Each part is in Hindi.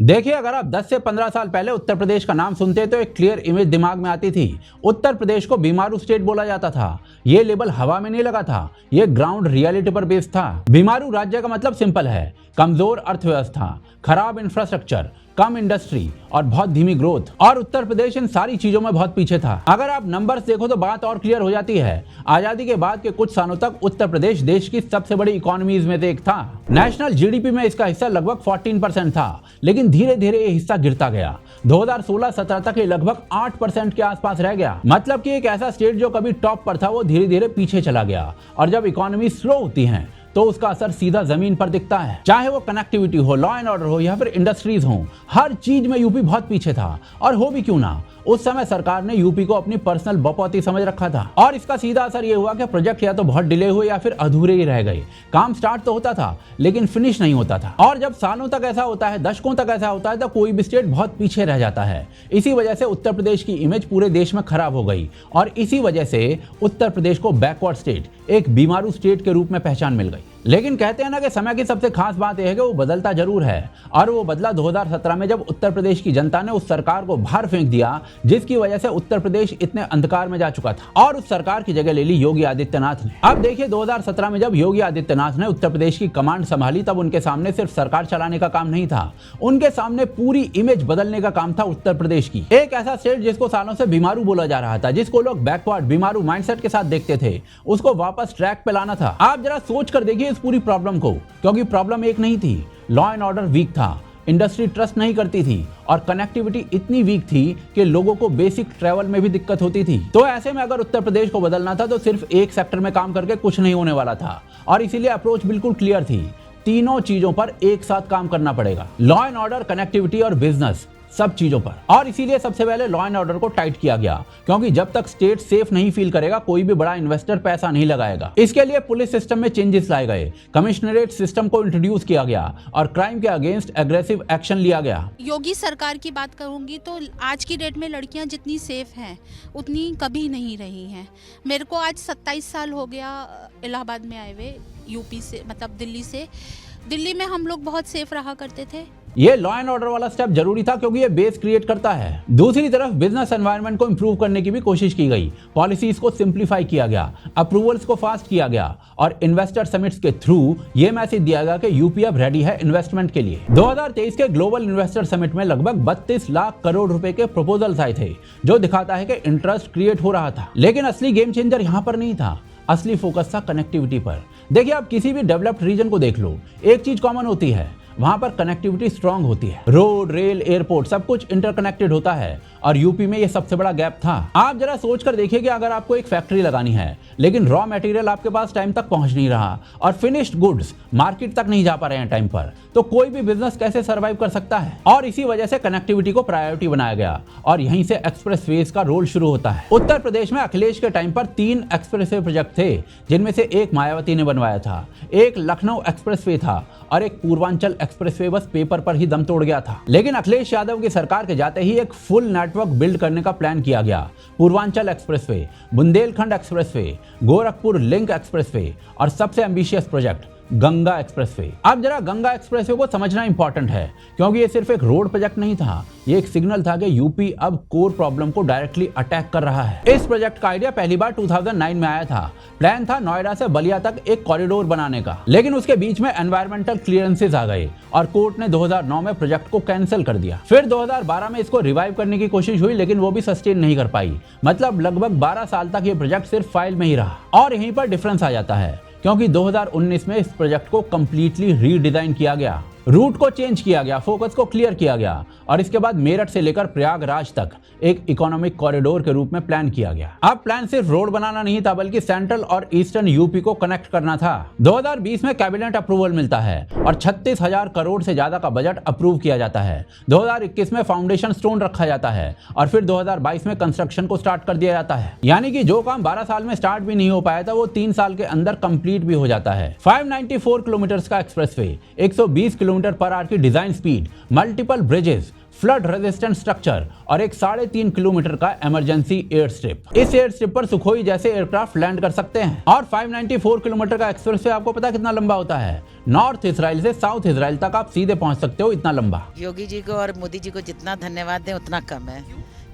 देखिए, अगर आप 10 से 15 साल पहले उत्तर प्रदेश का नाम सुनते तो एक क्लियर इमेज दिमाग में आती थी। उत्तर प्रदेश को बीमारू स्टेट बोला जाता था। ये लेबल हवा में नहीं लगा था, ये ग्राउंड रियलिटी पर बेस्ड था। बीमारू राज्य का मतलब सिंपल है, कमजोर अर्थव्यवस्था, खराब इंफ्रास्ट्रक्चर, कम इंडस्ट्री और बहुत धीमी ग्रोथ। और उत्तर प्रदेश इन सारी चीजों में बहुत पीछे था। अगर आप नंबर्स देखो तो बात और क्लियर हो जाती है। आजादी के बाद के कुछ सालों तक उत्तर प्रदेश देश की सबसे बड़ी इकोनॉमीज में से एक था। नेशनल जीडीपी में इसका हिस्सा लगभग 14% था, लेकिन धीरे धीरे ये हिस्सा गिरता गया। 2016-17 तक ये लगभग 8% के आसपास रह गया। मतलब कि एक ऐसा स्टेट जो कभी टॉप पर था वो धीरे धीरे पीछे चला गया। और जब इकोनॉमी स्लो होती है तो उसका असर सीधा जमीन पर दिखता है। चाहे वो कनेक्टिविटी हो, लॉ एंड ऑर्डर हो या फिर इंडस्ट्रीज हो, हर चीज में यूपी बहुत पीछे था। और हो भी क्यों ना, उस समय सरकार ने यूपी को अपनी पर्सनल बपौती समझ रखा था। और इसका सीधा असर ये हुआ कि प्रोजेक्ट या तो बहुत डिले हुए या फिर अधूरे ही रह गए। काम स्टार्ट तो होता था लेकिन फिनिश नहीं होता था। और जब सालों तक ऐसा होता है, दशकों तक ऐसा होता है, तो कोई भी स्टेट बहुत पीछे रह जाता है। इसी वजह से उत्तर प्रदेश की इमेज पूरे देश में खराब हो गई और इसी वजह से उत्तर प्रदेश को बैकवर्ड स्टेट, एक बीमारू स्टेट के रूप में पहचान मिल गई। लेकिन कहते हैं ना कि समय की सबसे खास बात यह है कि वो बदलता जरूर है। और वो बदला 2017 में, जब उत्तर प्रदेश की जनता ने उस सरकार को बाहर फेंक दिया जिसकी वजह से उत्तर प्रदेश इतने अंधकार में जा चुका था, और उस सरकार की जगह ले ली योगी आदित्यनाथ ने। अब देखिए, 2017 में जब योगी आदित्यनाथ ने उत्तर प्रदेश की कमांड संभाली, तब उनके सामने सिर्फ सरकार चलाने का काम नहीं था, उनके सामने पूरी इमेज बदलने का काम था उत्तर प्रदेश की। एक ऐसा स्टेट जिसको सालों से बीमारू बोला जा रहा था, जिसको लोग बैकवर्ड बीमारू माइंडसेट के साथ देखते थे, उसको वापस ट्रैक पे लाना था। आप जरा सोच कर देखिए इस पूरी प्रॉब्लम को, क्योंकि प्रॉब्लम एक नहीं थी। लॉ एंड ऑर्डर वीक था, इंडस्ट्री ट्रस्ट नहीं करती थी और कनेक्टिविटी इतनी वीक थी कि लोगों को बेसिक ट्रैवल में भी दिक्कत होती थी। तो ऐसे में अगर उत्तर प्रदेश को बदलना था तो सिर्फ एक सेक्टर में काम करके कुछ नहीं होने वाला था। और इसीलिए अप्रोच बिल्कुल क्लियर थी, तीनों चीजों पर एक साथ काम करना पड़ेगा, लॉ एंड ऑर्डर, कनेक्टिविटी और बिजनेस, सब चीजों पर। और इसीलिए सबसे पहले लॉ एंड ऑर्डर को टाइट किया गया, क्योंकि जब तक स्टेट सेफ नहीं फील करेगा कोई भी बड़ा इन्वेस्टर पैसा नहीं लगाएगा। इसके लिए पुलिस सिस्टम में चेंजेस लाए गए, कमिश्नरेट सिस्टम को इंट्रोड्यूस किया गया और क्राइम के अगेंस्ट एग्रेसिव एक्शन लिया गया। योगी सरकार की बात करूंगी तो आज की डेट में लड़कियां जितनी सेफ हैं उतनी कभी नहीं रही हैं। मेरे को आज 27 साल हो गया इलाहाबाद में आए हुए, यूपी से, मतलब दिल्ली से। दिल्ली में हम लोग बहुत सेफ रहा करते थे। ये लॉ एंड ऑर्डर वाला स्टेप जरूरी था क्योंकि ये बेस क्रिएट करता है। दूसरी तरफ बिजनेस एनवायरनमेंट को इंप्रूव करने की भी कोशिश की गई, पॉलिसीज को सिंप्लीफाई किया गया, अप्रूवल्स को फास्ट किया गया और इन्वेस्टर समिट्स के थ्रू ये मैसेज दिया गया कि यूपी अब रेडी है इन्वेस्टमेंट के लिए। 2023 के ग्लोबल इन्वेस्टर समिट में लगभग 32 लाख करोड़ रुपए के प्रपोजल्स आए थे, जो दिखाता है कि इंटरेस्ट क्रिएट हो रहा था। लेकिन असली गेम चेंजर यहाँ पर नहीं था, असली फोकस था कनेक्टिविटी पर। देखिए, आप किसी भी डेवलप्ड रीजन को देख लो, एक चीज कॉमन होती है, वहां पर कनेक्टिविटी स्ट्रांग होती है। रोड, रेल, एयरपोर्ट सब कुछ इंटरकनेक्टेड होता है और यूपी में ये सबसे बड़ा गैप था। आप जरा सोच कर देखिए कि अगर आपको एक फैक्ट्री लगानी है लेकिन रॉ मटेरियल आपके पास टाइम तक पहुंच नहीं रहा और फिनिश्ड गुड्स मार्केट तक नहीं जा पा रहे हैं टाइम पर, तो कोई भी बिजनेस कैसे सर्वाइव कर सकता है। और इसी वजह से कनेक्टिविटी को प्रायोरिटी बनाया गया और यहीं से एक्सप्रेसवेज का रोल शुरू होता है। उत्तर प्रदेश में अखिलेश के टाइम पर 3 एक्सप्रेसवे प्रोजेक्ट थे, जिनमें से एक मायावती ने बनवाया था, एक लखनऊ एक्सप्रेसवे था और एक पूर्वांचल एक्सप्रेसवे बस पेपर पर ही दम तोड़ गया था। लेकिन अखिलेश यादव की सरकार के जाते ही एक फुल नेटवर्क बिल्ड करने का प्लान किया गया। Purvanchal expressway, Bundelkhand expressway, Gorakhpur link expressway और सबसे एम्बिशियस प्रोजेक्ट गंगा एक्सप्रेसवे। अब जरा गंगा एक्सप्रेसवे को समझना इंपॉर्टेंट है, क्योंकि ये सिर्फ एक रोड प्रोजेक्ट नहीं था, ये एक सिग्नल था कि यूपी अब कोर प्रॉब्लम को डायरेक्टली अटैक कर रहा है। इस प्रोजेक्ट का आइडिया पहली बार 2009 में आया था। प्लान था नोएडा से बलिया तक एक कॉरिडोर बनाने का, लेकिन उसके बीच में एनवायरमेंटल क्लियरेंसेस आ गए और कोर्ट ने 2009 में प्रोजेक्ट को कैंसिल कर दिया। फिर 2012 में इसको रिवाइव करने की कोशिश हुई, लेकिन वो भी सस्टेन नहीं कर पाई। मतलब लगभग 12 साल तक ये प्रोजेक्ट सिर्फ फाइल में ही रहा। और यहीं पर डिफरेंस आ जाता है, क्योंकि 2019 में इस प्रोजेक्ट को कंप्लीटली रीडिजाइन किया गया, रूट को चेंज किया गया, फोकस को क्लियर किया गया और इसके बाद मेरठ से लेकर प्रयागराज तक एक इकोनॉमिक कॉरिडोर के रूप में प्लान किया गया। अब प्लान सिर्फ रोड बनाना नहीं था, बल्कि सेंट्रल और ईस्टर्न यूपी को कनेक्ट करना था। 2020 में कैबिनेट अप्रूवल मिलता है और 36,000 करोड़ से ज्यादा का बजट अप्रूव किया जाता है। 2021 में फाउंडेशन स्टोन रखा जाता है और फिर 2022 में कंस्ट्रक्शन को स्टार्ट कर दिया जाता है। यानी कि जो काम 12 साल में स्टार्ट भी नहीं हो पाया था, वो 3 साल के अंदर कंप्लीट भी हो जाता है। 594 किलोमीटर का एक्सप्रेसवे, 120 किलोमीटर पर आवर की design speed, multiple bridges, flood resistant structure और एक 3.5 किलोमीटर का इमरजेंसी एयर स्ट्रिप। इस एयर स्ट्रिप पर सुखोई जैसे एयरक्राफ्ट लैंड कर सकते हैं। और 594 किलोमीटर का एक्सप्रेसवे आपको पता कितना लंबा होता है? नॉर्थ इजराइल से साउथ इजराइल तक आप सीधे पहुंच सकते हो, इतना लंबा। योगी जी को और मोदी जी को जितना धन्यवाद दें उतना कम है,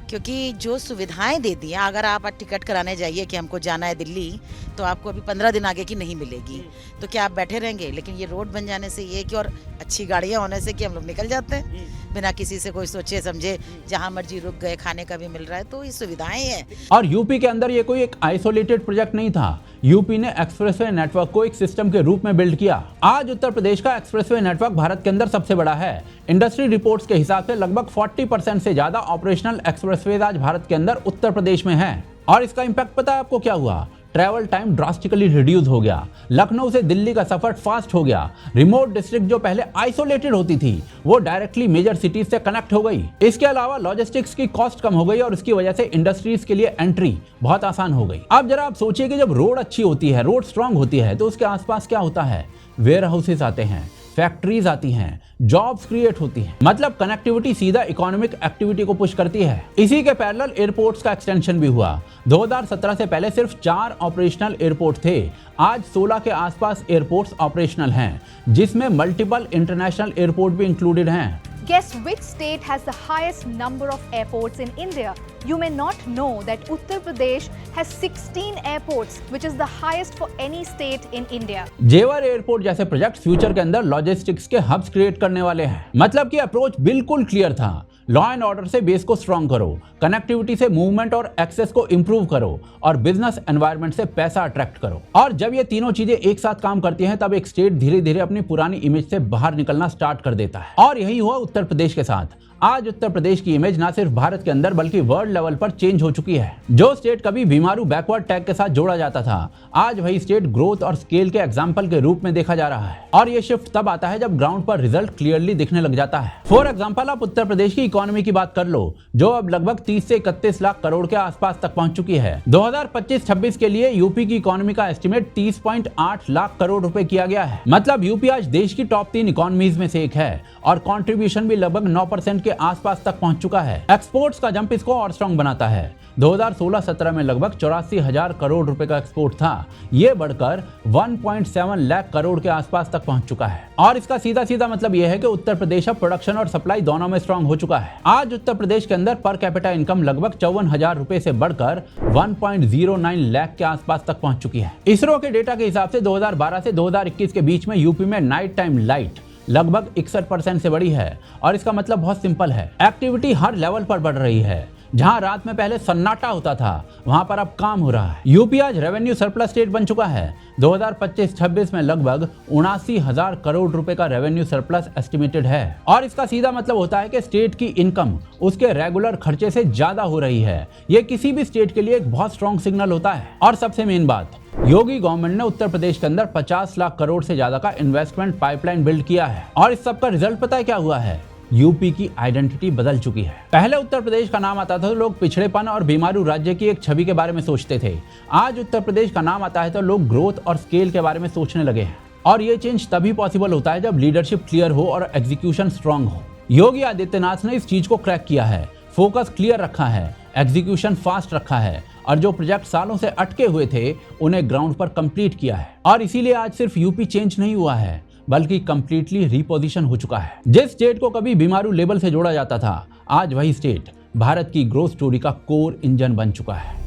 क्योंकि जो सुविधाएं दे दी हैं, अगर आप टिकट कराने जाइए कि हमको जाना है दिल्ली, तो आपको अभी 15 दिन आगे की नहीं मिलेगी, तो क्या आप बैठे रहेंगे? लेकिन ये रोड बन जाने से ये कि और अच्छी गाड़ियां होने से कि हम लोग निकल जाते हैं बिना किसी से कोई सोचे समझे, जहां मर्जी रुक गए, खाने का भी मिल रहा है, तो ये सुविधाएं हैं। और यूपी के अंदर ये कोई एक आइसोलेटेड प्रोजेक्ट नहीं था। यूपी ने एक्सप्रेसवे नेटवर्क को एक सिस्टम के रूप में बिल्ड किया। आज उत्तर प्रदेश का एक्सप्रेसवे नेटवर्क भारत के अंदर सबसे बड़ा है। इंडस्ट्री रिपोर्ट्स के हिसाब से लगभग 40% से ज्यादा ऑपरेशनल एक्सप्रेसवे आज भारत के अंदर उत्तर प्रदेश में है। और इसका इंपैक्ट पता है आपको क्या हुआ? ट्रैवल टाइम ड्रास्टिकली रिड्यूस हो गया। लखनऊ से दिल्ली का सफर फास्ट हो गया। रिमोट डिस्ट्रिक्ट जो पहले आइसोलेटेड होती थी, वो डायरेक्टली मेजर सिटीज से कनेक्ट हो गई। इसके अलावा लॉजिस्टिक्स की कॉस्ट कम हो गई और उसकी वजह से इंडस्ट्रीज के लिए एंट्री बहुत आसान हो गई। अब जरा आप सोचिए कि जब रोड अच्छी होती है, रोड स्ट्रांग होती है, तो उसके आसपास क्या होता है? वेयर हाउसेस आते हैं, फैक्ट्रीज आती हैं, जॉब्स क्रिएट होती हैं। मतलब कनेक्टिविटी सीधा इकोनॉमिक एक्टिविटी को पुश करती है। इसी के पैरेलल एयरपोर्ट्स का एक्सटेंशन भी हुआ। 2017 से पहले सिर्फ 4 ऑपरेशनल एयरपोर्ट थे, आज 16 के आसपास एयरपोर्ट्स ऑपरेशनल हैं, जिसमें मल्टीपल इंटरनेशनल एयरपोर्ट भी इंक्लूडेड हैं। Guess which state has the highest number of airports in India? You may not know that Uttar Pradesh has 16 airports, which is the highest for any state in India. जेवर एयरपोर्ट जैसे प्रोजेक्ट फ्यूचर के अंदर लॉजिस्टिक्स के हब्स क्रिएट करने वाले हैं। मतलब कि अप्रोच बिल्कुल क्लियर था। लॉ एंड ऑर्डर से बेस को स्ट्रॉन्ग करो, कनेक्टिविटी से मूवमेंट और एक्सेस को इंप्रूव करो, और बिजनेस एनवायरनमेंट से पैसा अट्रैक्ट करो। और जब ये तीनों चीजें एक साथ काम करती हैं, तब एक स्टेट धीरे धीरे अपनी पुरानी इमेज से बाहर निकलना स्टार्ट कर देता है। और यही हुआ उत्तर प्रदेश के साथ। आज उत्तर प्रदेश की इमेज ना सिर्फ भारत के अंदर बल्कि वर्ल्ड लेवल पर चेंज हो चुकी है। जो स्टेट कभी बीमारू बैकवर्ड टैग के साथ जोड़ा जाता था, आज वही स्टेट ग्रोथ और स्केल के एग्जाम्पल के रूप में देखा जा रहा है। और ये शिफ्ट तब आता है जब ग्राउंड पर रिजल्ट क्लियरली दिखने लग जाता है। फॉर एग्जाम्पल, आप उत्तर प्रदेश की इकोनॉमी की बात कर लो, जो अब लगभग 30 से 31 लाख करोड़ के आसपास तक पहुंच चुकी है। 2025-26 के लिए यूपी की इकोनॉमी का एस्टिमेट 30.8 लाख करोड़ रुपए किया गया है। मतलब यूपी आज देश की टॉप 3 इकोनॉमीज में से एक है और कॉन्ट्रीब्यूशन भी लगभग 9% के आसपास तक पहुंच चुका है। एक्सपोर्ट्स का जंप इसको और स्ट्रॉन्ग बनाता है। 2016-17 में लगभग 84,000 करोड़ रुपए का एक्सपोर्ट था, ये बढ़कर 1.7 लाख करोड़ के आसपास तक पहुंच चुका है। और इसका सीधा सीधा मतलब यह है कि उत्तर प्रदेश अब प्रोडक्शन और सप्लाई दोनों में स्ट्रॉन्ग हो चुका है। आज उत्तर प्रदेश के अंदर पर कैपिटा इनकम लगभग 54,000 रुपए से बढ़कर 1.09 लाख के आसपास तक पहुंच चुकी है। इसरो के डेटा के हिसाब से 2012 से 2021 के बीच में यूपी में नाइट टाइम लाइट लगभग 61% से बढ़ी है। और इसका मतलब बहुत सिंपल है, एक्टिविटी हर लेवल पर बढ़ रही है। जहां रात में पहले सन्नाटा होता था, वहां पर अब काम हो रहा है। यूपी आज रेवेन्यू सरप्लस स्टेट बन चुका है। 2025-26 में लगभग 79,000 करोड़ रुपए का रेवेन्यू सरप्लस एस्टिमेटेड है। और इसका सीधा मतलब होता है कि स्टेट की इनकम उसके रेगुलर खर्चे से ज्यादा हो रही है। ये किसी भी स्टेट के लिए एक बहुत स्ट्रॉन्ग सिग्नल होता है। और सबसे मेन बात, योगी गवर्नमेंट ने उत्तर प्रदेश के अंदर 50 लाख करोड़ से ज्यादा का इन्वेस्टमेंट पाइपलाइन बिल्ड किया है। और इस सब का रिजल्ट पता है क्या हुआ है? यूपी की आइडेंटिटी बदल चुकी है। पहले उत्तर प्रदेश का नाम आता था तो लोग पिछड़ेपन और बीमारू राज्य की एक छवि के बारे में सोचते थे। आज उत्तर प्रदेश का नाम आता है तो लोग ग्रोथ और स्केल के बारे में सोचने लगे हैं। और ये चेंज तभी पॉसिबल होता है जब लीडरशिप क्लियर हो और एग्जीक्यूशन स्ट्रांग हो। योगी आदित्यनाथ ने इस चीज को क्रैक किया है। फोकस क्लियर रखा है, एग्जीक्यूशन फास्ट रखा है, और जो प्रोजेक्ट सालों से अटके हुए थे उन्हें ग्राउंड पर कंप्लीट किया है। और इसीलिए आज सिर्फ यूपी चेंज नहीं हुआ है, बल्कि कंप्लीटली रिपोजिशन हो चुका है। जिस स्टेट को कभी बीमारू लेबल से जोड़ा जाता था, आज वही स्टेट भारत की ग्रोथ स्टोरी का कोर इंजन बन चुका है।